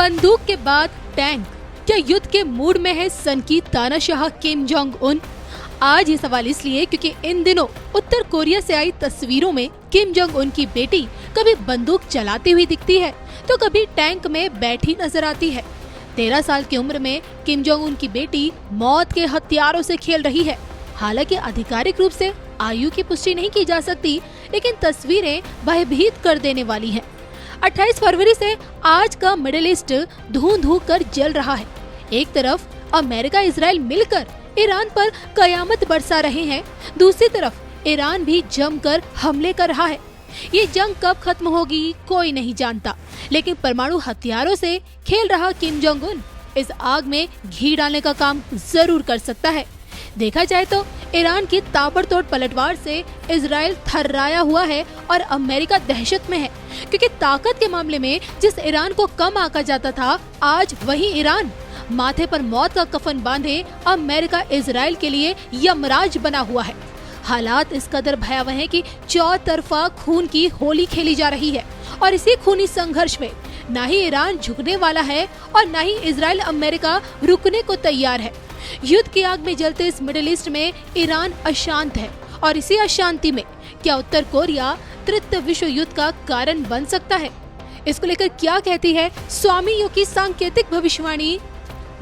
बंदूक के बाद टैंक, क्या युद्ध के मूड में है सन की तानाशाह किम जोंग उन? आज ये सवाल इसलिए क्योंकि इन दिनों उत्तर कोरिया से आई तस्वीरों में किम जोंग उन की बेटी कभी बंदूक चलाती हुई दिखती है तो कभी टैंक में बैठी नजर आती है। 13 साल की उम्र में किम जोंग उन की बेटी मौत के हथियारों से खेल रही है। हालांकि आधिकारिक रूप से आयु की पुष्टि नहीं की जा सकती, लेकिन तस्वीरें भयभीत कर देने वाली हैं। 28 फरवरी से आज का मिडिल ईस्ट धूं कर जल रहा है। एक तरफ अमेरिका इजराइल मिलकर ईरान पर कयामत बरसा रहे हैं, दूसरी तरफ ईरान भी जमकर हमले कर रहा है। ये जंग कब खत्म होगी कोई नहीं जानता, लेकिन परमाणु हथियारों से खेल रहा किम जोंग उन इस आग में घी डालने का काम जरूर कर सकता है। देखा जाए तो ईरान की ताबड़तोड़ पलटवार से इजराइल थर्राया हुआ है और अमेरिका दहशत में है, क्योंकि ताकत के मामले में जिस ईरान को कम आंका जाता था, आज वही ईरान माथे पर मौत का कफन बांधे अमेरिका इजराइल के लिए यमराज बना हुआ है। हालात इस कदर भयावह हैं कि चौतरफा खून की होली खेली जा रही है और इसी खूनी संघर्ष में न ही ईरान झुकने वाला है और न ही इजराइल अमेरिका रुकने को तैयार है। युद्ध की आग में जलते इस मिडिल ईस्ट में ईरान अशांत है और इसी अशांति में क्या उत्तर कोरिया तृतीय विश्व युद्ध का कारण बन सकता है? इसको लेकर क्या कहती है स्वामी यू की सांकेतिक भविष्यवाणी?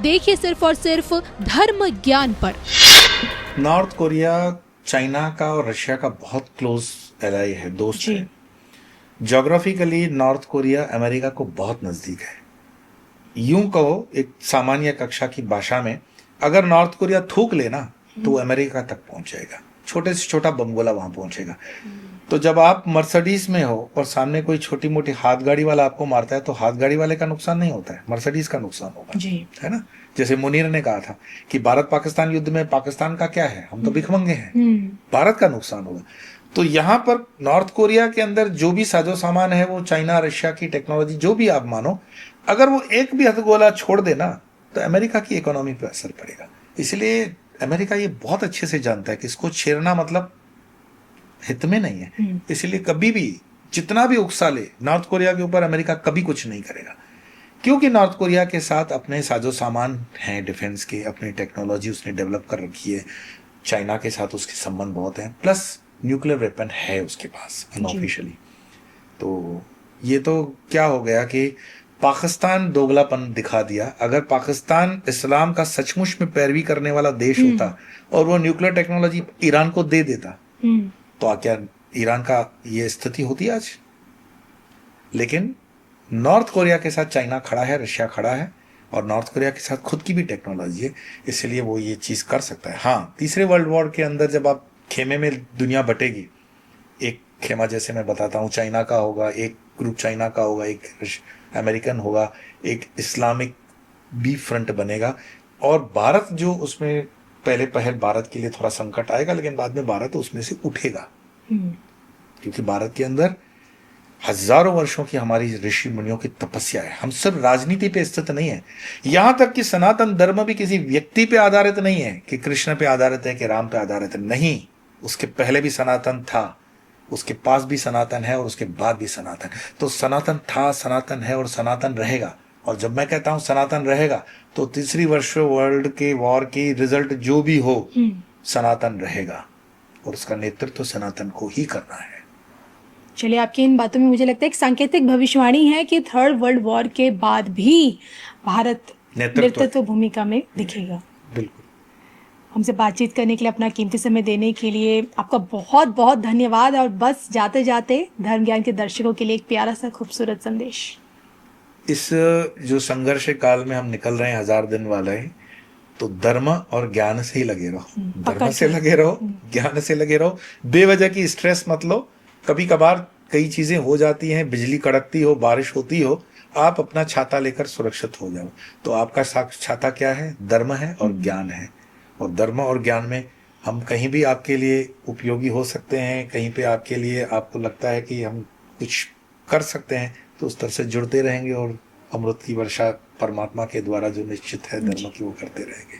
देखिए सिर्फ और सिर्फ धर्म ज्ञान पर। नॉर्थ कोरिया चाइना का और रशिया का बहुत क्लोज एलाई है, दोस्त है। ज्योग्राफिकली नॉर्थ कोरिया अमेरिका को बहुत नजदीक है। यूं कहो एक सामान्य कक्षा की भाषा में, अगर नॉर्थ कोरिया थूक लेना तो अमेरिका तक पहुंच जाएगा, छोटे से छोटा बमगोला वहां पहुंचेगा। तो जब आप मर्सिडीज में हो और सामने कोई छोटी मोटी हाथ गाड़ी वाला आपको मारता है तो हाथ गाड़ी वाले का नुकसान नहीं होता है, मर्सिडीज का नुकसान होगा जी। है ना? जैसे मुनीर ने कहा था कि भारत पाकिस्तान युद्ध में पाकिस्तान का क्या है, हम तो भिखमंगे हैं, भारत का नुकसान होगा। तो यहाँ पर नॉर्थ कोरिया के अंदर जो भी साजो सामान है वो चाइना रशिया की टेक्नोलॉजी जो भी आप मानो, अगर वो एक भी हथगोला छोड़ देना तो अमेरिका की इकोनॉमी पर असर पड़ेगा। इसलिए अमेरिका ये बहुत अच्छे से जानता है कि इसको छेड़ना मतलब हित में नहीं है। इसलिए कभी भी जितना भी उकसा ले नॉर्थ कोरिया के ऊपर, अमेरिका कभी कुछ नहीं करेगा, क्योंकि नॉर्थ कोरिया के साथ अपने साजो सामान हैं डिफेंस के, अपनी टेक्नोलॉजी उसने डेवलप कर रखी है। चाइना के साथ उसके संबंध बहुत हैं, प्लस न्यूक्लियर वेपन है उसके पास अनऑफिशियली। तो ये तो क्या हो गया कि पाकिस्तान दोगलापन दिखा दिया। अगर पाकिस्तान इस्लाम का सचमुच में पैरवी करने वाला देश होता और वो न्यूक्लियर टेक्नोलॉजी ईरान को दे देता तो क्या ईरान का ये स्थिति होती आज? लेकिन नॉर्थ कोरिया के साथ चाइना खड़ा है, रशिया खड़ा है और नॉर्थ कोरिया के साथ खुद की भी टेक्नोलॉजी है, इसलिए वो ये चीज कर सकता है। हाँ, तीसरे वर्ल्ड वॉर के अंदर जब आप खेमे में दुनिया बटेगी, एक खेमा जैसे मैं बताता हूँ चाइना का होगा, एक ग्रुप चाइना का होगा, एक अमेरिकन होगा, एक इस्लामिक बी फ्रंट बनेगा और भारत जो उसमें पहले पहल भारत के लिए थोड़ा संकट आएगा, लेकिन बाद में भारत उसमें से उठेगा, क्योंकि भारत के अंदर हजारों वर्षों की हमारी ऋषि मुनियों की तपस्या है। हम सब राजनीति पे स्थित नहीं है। यहां तक कि सनातन धर्म भी किसी व्यक्ति पे आधारित नहीं है कि कृष्ण पे आधारित है कि राम पे आधारित है, नहीं। उसके पहले भी सनातन था, उसके पास भी सनातन है और उसके बाद भी सनातन। तो सनातन था, सनातन है और सनातन रहेगा। और जब मैं कहता हूं सनातन रहेगा तो तीसरी विश्व वर्ल्ड के वॉर की रिजल्ट जो भी हो, सनातन रहेगा और उसका नेतृत्व तो सनातन को ही करना है। चलिए, आपकी इन बातों में मुझे लगता है एक सांकेतिक भविष्यवाणी है कि थर्ड वर्ल्ड वॉर के बाद भी भारत नेतृत्व भूमिका में दिखेगा। बिल्कुल। हमसे बातचीत करने के लिए, अपना कीमती समय देने के लिए आपका बहुत बहुत धन्यवाद। और बस जाते जाते धर्म ज्ञान के दर्शकों के लिए एक प्यारा सा खूबसूरत संदेश। इस जो संघर्ष काल में हम निकल रहे हैं, 1000 दिन वाला है, तो धर्म और ज्ञान से ही लगे रहो। धर्म से लगे रहो, ज्ञान से लगे रहो। बेवजह की स्ट्रेस मत लो। कभी कभार कई चीजें हो जाती हैं, बिजली कड़कती हो, बारिश होती हो, आप अपना छाता लेकर सुरक्षित हो जाओ। तो आपका छाता क्या है? धर्म है और ज्ञान है। और धर्म और ज्ञान में हम कहीं भी आपके लिए उपयोगी हो सकते हैं, कहीं पे आपके लिए आपको लगता है कि हम कुछ कर सकते हैं, तो उस तरह से जुड़ते रहेंगे और अमृत की वर्षा परमात्मा के द्वारा जो निश्चित है धर्म की, वो करते रहेंगे।